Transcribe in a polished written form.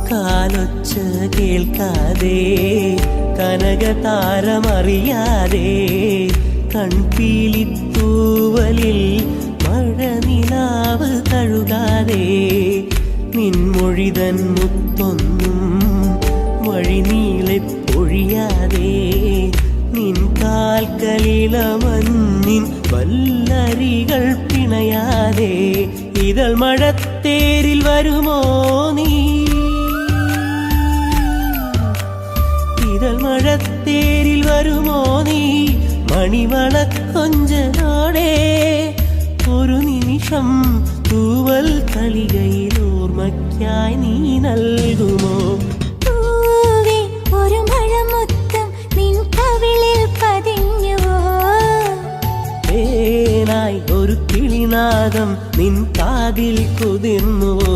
കാലൊച്ച കേൾക്കാതെ കനകതാരമറിയാതെ കൺപീലിത്തൂവലിൽ മഴനിലാവ് കഴുകാതെ നിൻമൊഴിതൻ മുത്തൊന്നും വഴിനീളെ പൊഴിയാതെ നിൻ കാൽക്കലിളമഞ്ഞിൻ വല്ലരികൾ പിണയാതെ ഇതൾ മഴത്തേരിൽ വരുമോ നീ, ഇതൾ മഴത്തേരിൽ വരുമോ നീ മണിവളക്കൊഞ്ചലോടെ ഒരു നിമിഷം തൂവൽ തളികയിൽ ഓർമ്മയ്ക്കായി നീ നൽകുമോ? ഒരു മഴമുത്തം നിൻ കവിളിൽ പതിഞ്ഞുവോ? തേനായി ഒരു കിളിനാദം നിൻ കാതിൽ കുതിർന്നുവോ?